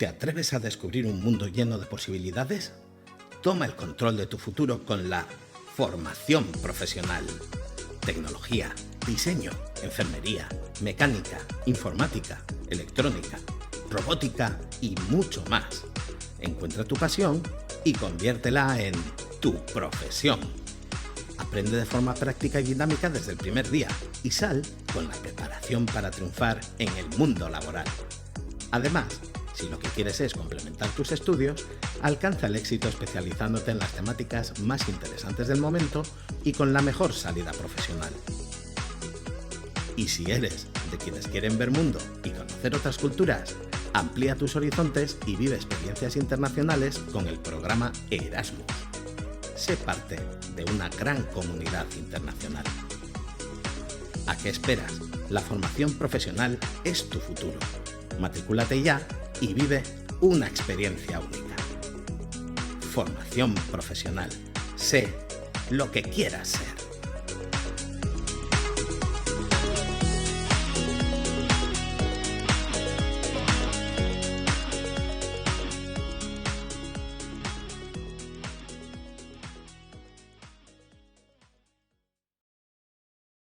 ¿Te atreves a descubrir un mundo lleno de posibilidades? Toma el control de tu futuro con la formación profesional. Tecnología, diseño, enfermería, mecánica, informática, electrónica, robótica y mucho más. Encuentra tu pasión y conviértela en tu profesión. Aprende de forma práctica y dinámica desde el primer día y sal con la preparación para triunfar en el mundo laboral. Además, si lo que quieres es complementar tus estudios, alcanza el éxito especializándote en las temáticas más interesantes del momento y con la mejor salida profesional. Y si eres de quienes quieren ver mundo y conocer otras culturas, amplía tus horizontes y vive experiencias internacionales con el programa Erasmus. Sé parte de una gran comunidad internacional. ¿A qué esperas? La formación profesional es tu futuro. Matricúlate ya y vive una experiencia única. Formación profesional. Sé lo que quieras ser.